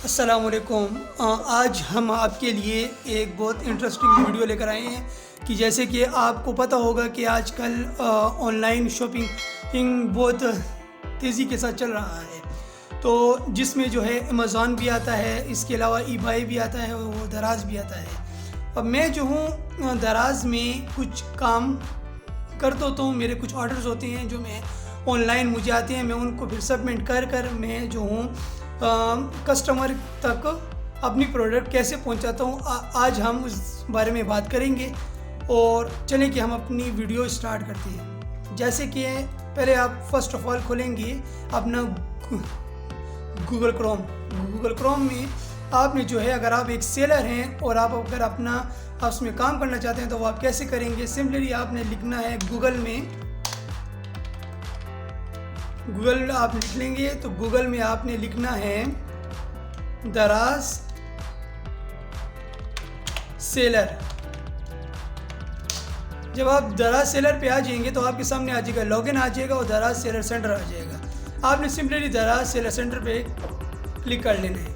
अस्सलामुअलैकुम। आज हम आपके लिए एक बहुत इंटरेस्टिंग वीडियो लेकर आए हैं कि जैसे कि आपको पता होगा कि आजकल ऑनलाइन शॉपिंग बहुत तेज़ी के साथ चल रहा है। तो जिसमें जो है अमेज़ॉन भी आता है, इसके अलावा ईबाई भी आता है और दराज़ भी आता है। अब मैं जो हूँ दराज़ में कुछ काम करता होता हूँ, मेरे कुछ ऑर्डर्स होते हैं जो मैं ऑनलाइन मुझे आते हैं, मैं उनको फिर सबमिट कर मैं जो हूँ कस्टमर तक अपनी प्रोडक्ट कैसे पहुंचाता हूं। आज हम उस बारे में बात करेंगे और चलें कि हम अपनी वीडियो स्टार्ट करते हैं। जैसे कि पहले आप फर्स्ट ऑफ ऑल खोलेंगे अपना गूगल क्रोम में आपने जो है, अगर आप एक सेलर हैं और आप अगर अपना उसमें काम करना चाहते हैं तो वो आप कैसे करेंगे। सिंपली आपने लिखना है गूगल आप लिख लेंगे तो गूगल में आपने लिखना है दराज सेलर। जब आप दराज सेलर पे आ जाएंगे तो आपके सामने आ जाएगा लॉगिन आ जाएगा और दराज सेलर सेंटर आ जाएगा। आपने सिंपली दराज सेलर सेंटर पे क्लिक कर लेना है।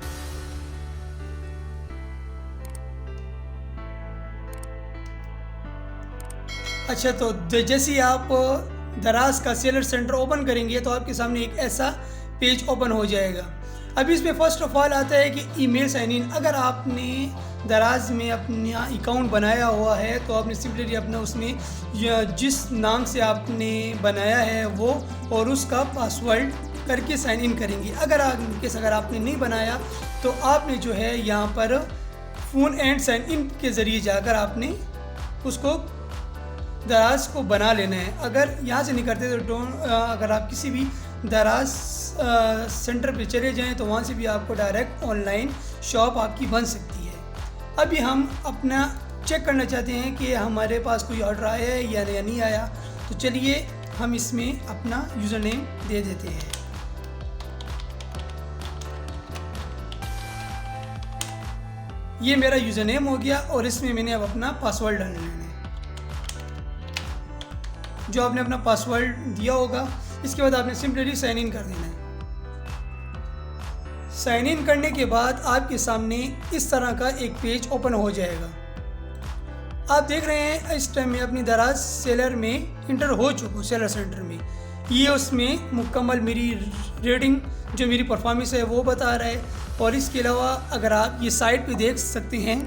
अच्छा, तो जैसे ही आप दराज का सेलर सेंटर ओपन करेंगे तो आपके सामने एक ऐसा पेज ओपन हो जाएगा। अभी इसमें फर्स्ट ऑफ ऑल आता है कि ईमेल साइन इन। अगर आपने दराज में अपना अकाउंट बनाया हुआ है तो आपने सिंपली अपना उसमें जिस नाम से आपने बनाया है वो और उसका पासवर्ड करके साइन इन करेंगे। अगर आपने नहीं बनाया तो आपने जो है यहाँ पर फ़ोन एंड साइन इन के ज़रिए जाकर आपने उसको दराज को बना लेना है। अगर यहाँ से नहीं करते तो अगर आप किसी भी दराज सेंटर पे चले जाएं तो वहाँ से भी आपको डायरेक्ट ऑनलाइन शॉप आपकी बन सकती है। अभी हम अपना चेक करना चाहते हैं कि हमारे पास कोई ऑर्डर आया है या नहीं आया। तो चलिए हम इसमें अपना यूज़र नेम दे देते हैं। ये मेरा यूज़र नेम हो गया और इसमें मैंने अब अपना पासवर्ड डालना है। जो आपने अपना पासवर्ड दिया होगा, इसके बाद आपने सिंपली साइन इन कर देना है। साइन इन करने के बाद आपके सामने इस तरह का एक पेज ओपन हो जाएगा। आप देख रहे हैं इस टाइम में अपनी दराज सेलर में इंटर हो चुका हूँ सेलर सेंटर में। ये उसमें मुकम्मल मेरी रेटिंग जो मेरी परफॉर्मेंस है वो बता रहा है। और इसके अलावा अगर आप ये साइट पे देख सकते हैं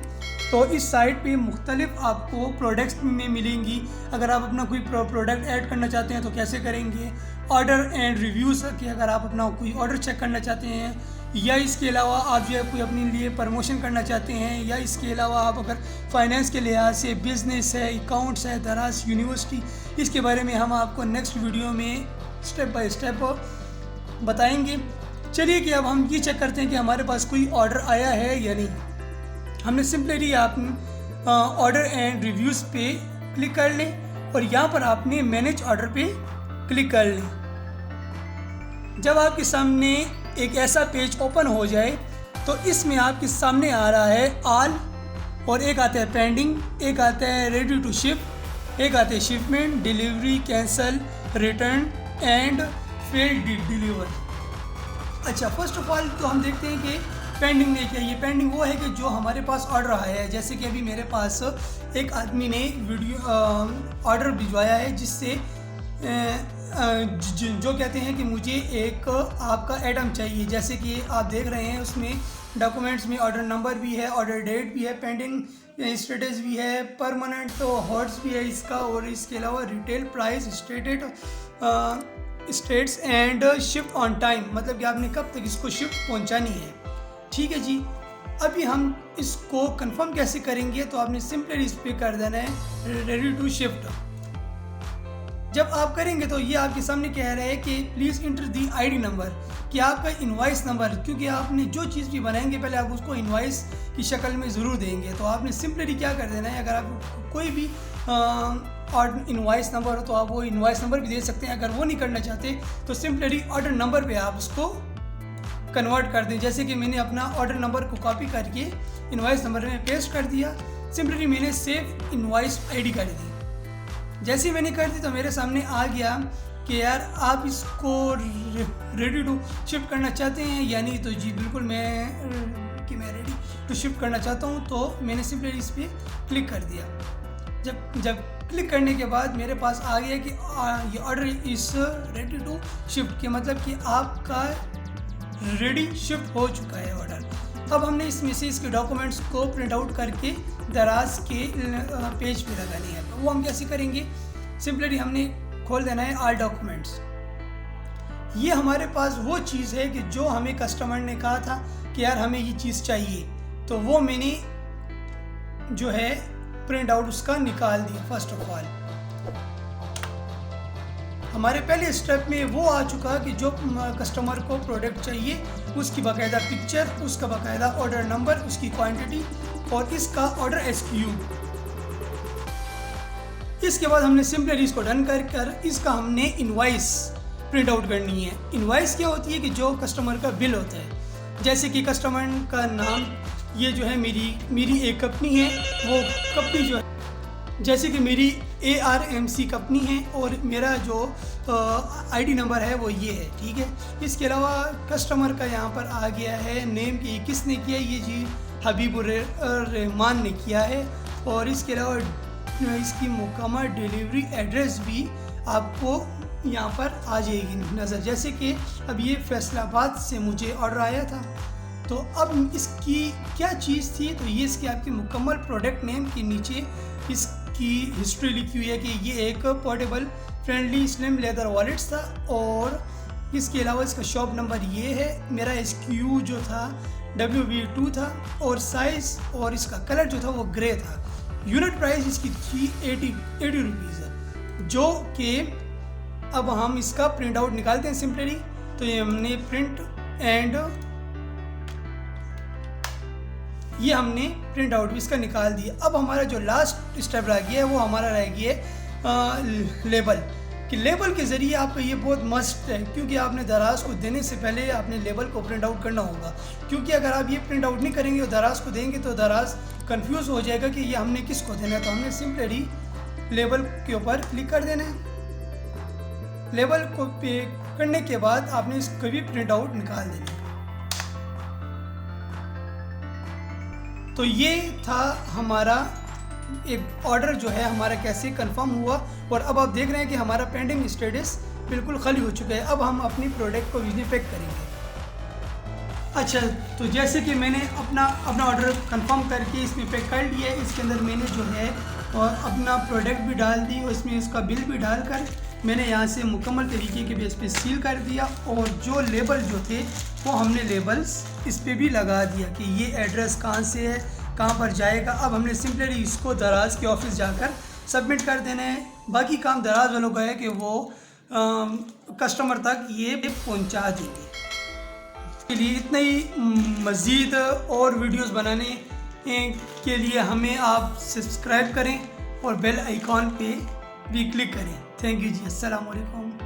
तो इस साइट पे मुख्तलिफ आपको प्रोडक्ट्स में मिलेंगी। अगर आप अपना कोई प्रोडक्ट ऐड करना चाहते हैं तो कैसे करेंगे, ऑर्डर एंड रिव्यूज़ कि अगर आप अपना कोई ऑर्डर चेक करना चाहते हैं, या इसके अलावा आप जो है कोई अपने लिए प्रमोशन करना चाहते हैं, या इसके अलावा आप अगर फाइनेंस के लिहाज से बिज़नेस है, अकाउंट्स है, दराज यूनिवर्सिटी, इसके बारे में हम आपको नेक्स्ट वीडियो में स्टेप बाय स्टेप बताएंगे। चलिए कि अब हम ये चेक करते हैं कि हमारे पास कोई ऑर्डर आया है या नहीं। हमने सिंपली आप ऑर्डर एंड रिव्यूज़ पे क्लिक कर लें और यहाँ पर आपने मैनेज ऑर्डर पे क्लिक कर लें। जब आपके सामने एक ऐसा पेज ओपन हो जाए तो इसमें आपके सामने आ रहा है ऑल, और एक आता है पेंडिंग, एक आता है रेडी टू शिप, एक आता है shipment, delivery, cancel, return and failed deliver. अच्छा, फर्स्ट ऑफ ऑल तो हम देखते हैं कि पेंडिंग में क्या। ये पेंडिंग वो है कि जो हमारे पास ऑर्डर आया है। जैसे कि अभी मेरे पास एक आदमी ने ऑर्डर भिजवाया है जिससे जो कहते हैं कि मुझे एक आपका आइटम चाहिए। जैसे कि आप देख रहे हैं उसमें डॉक्यूमेंट्स में ऑर्डर नंबर भी है, ऑर्डर डेट भी है, पेंडिंग स्टेटस भी है, परमानेंट तो हॉट्स भी है इसका, और इसके अलावा retail price stated states and shift on time, मतलब कि आपने कब तक इसको शिफ्ट पहुंचानी है। ठीक है जी। अभी हम इसको कंफर्म कैसे करेंगे, तो आपने सिंपली इस पे कर देना है रेडी टू शिफ्ट। जब आप करेंगे तो ये आपके सामने कह रहा है कि please inter the ID number, कि आपका इनवॉइस नंबर, क्योंकि आपने जो चीज़ भी बनाएंगे पहले आप उसको इनवॉइस की शक्ल में ज़रूर देंगे। तो आपने सिंपली क्या कर देना है, अगर आप कोई भी इनवॉइस नंबर हो तो आप वो इनवॉइस नंबर भी दे सकते हैं। अगर वो नहीं करना चाहते तो सिंपली ऑर्डर नंबर पे आप उसको कन्वर्ट कर दें। जैसे कि मैंने अपना ऑर्डर नंबर को कॉपी करके इनवॉइस नंबर में पेस्ट कर दिया, सिंपली मैंने सेव इनवॉइस आईडी कर दी। जैसे ही मैंने कर दी तो मेरे सामने आ गया कि यार आप इसको रेडी टू शिफ्ट करना चाहते हैं या नहीं। तो जी बिल्कुल मैं रेडी टू शिफ्ट करना चाहता हूँ। तो मैंने सिंपली इस पर क्लिक कर दिया। जब क्लिक करने के बाद मेरे पास आ गया कि ये order is ready to shift, के मतलब कि आपका रेडी शिफ्ट हो चुका है ऑर्डर। अब हमने इस मैसेज के डॉक्यूमेंट्स को प्रिंट आउट करके दराज के पेज पे लगानी है। वो हम कैसे करेंगे, सिंपली हमने खोल देना है ऑल डॉक्यूमेंट्स। ये हमारे पास वो चीज़ है कि जो हमें कस्टमर ने कहा था कि यार हमें ये चीज़ चाहिए, तो वो मैंने जो है प्रिंट आउट उसका निकाल दिया। फर्स्ट ऑफ ऑल हमारे पहले स्टेप में वो आ चुका कि जो कस्टमर को प्रोडक्ट चाहिए उसकी बाकायदा पिक्चर, उसका बाकायदा ऑर्डर नंबर, उसकी क्वांटिटी और इसका ऑर्डर SKU। इसके बाद हमने सिंपली इसको डन कर इसका हमने इनवॉइस प्रिंट आउट करनी है। इनवॉइस क्या होती है कि जो कस्टमर का बिल होता है, जैसे कि कस्टमर का नाम, ये जो है मेरी एक कंपनी है, वो कंपनी जो है जैसे कि मेरी ARMC कंपनी है और मेरा जो ID नंबर है वो ये है, ठीक है। इसके अलावा कस्टमर का यहाँ पर आ गया है नेम कि किसने किया, ये जी हबीबुर रहमान ने किया है। और इसके अलावा इसकी मुकम्मल डिलीवरी एड्रेस भी आपको यहाँ पर आ जाएगी नज़र। जैसे कि अब ये फैसलाबाद से मुझे ऑर्डर आया था, तो अब इसकी क्या चीज़ थी, तो ये इसकी आपकी मुकम्मल प्रोडक्ट नेम के नीचे इसकी हिस्ट्री लिखी हुई है कि ये एक portable friendly slim leather wallets था। और इसके अलावा इसका शॉप नंबर ये है, मेरा SKU जो था WV2 था और साइज़ और इसका कलर जो था वो ग्रे था। यूनिट प्राइस इसकी थी 80 रुपीज़ है, जो कि अब हम इसका प्रिंट आउट निकालते हैं सिंपली। तो ये हमने प्रिंट एंड ये हमने प्रिंट आउट भी इसका निकाल दिया। अब हमारा जो लास्ट स्टेप रह गया है वो हमारा रह गया है लेबल, कि लेबल के ज़रिए आपका ये बहुत मस्ट है, क्योंकि आपने दराज को देने से पहले आपने लेबल को प्रिंट आउट करना होगा। क्योंकि अगर आप ये प्रिंट आउट नहीं करेंगे और दराज को देंगे तो दराज कंफ्यूज हो जाएगा कि ये हमने किसको देना है। तो हमने सिंपली लेबल के ऊपर क्लिक कर देना है। लेबल को पे करने के बाद आपने इसको भी प्रिंट आउट निकाल देना है। तो ये था हमारा एक ऑर्डर जो है हमारा कैसे कंफर्म हुआ। और अब आप देख रहे हैं कि हमारा पेंडिंग स्टेटस बिल्कुल खाली हो चुका है। अब हम अपनी प्रोडक्ट को बिजली पैक करेंगे। अच्छा, तो जैसे कि मैंने अपना ऑर्डर कंफर्म करके इसमें पैक कर लिया है। इसके अंदर मैंने जो है और अपना प्रोडक्ट भी डाल दी और इसमें उसका बिल भी डालकर मैंने यहाँ से मुकम्मल तरीके के बेस पे सील कर दिया। और जो लेबल जो थे वो हमने लेबल्स इस पर भी लगा दिया कि ये एड्रेस कहाँ से है, कहाँ पर जाएगा। अब हमने सिंपली इसको दराज के ऑफिस जाकर सबमिट कर देना है। बाकी काम दराज वालों का है कि वो कस्टमर तक ये पहुँचा देंगे। के लिए इतना ही। मज़ीद और वीडियोस बनाने के लिए हमें आप सब्सक्राइब करें और बेल आइकॉन पे भी क्लिक करें। थैंक यू जी, अस्सलाम वालेकुम।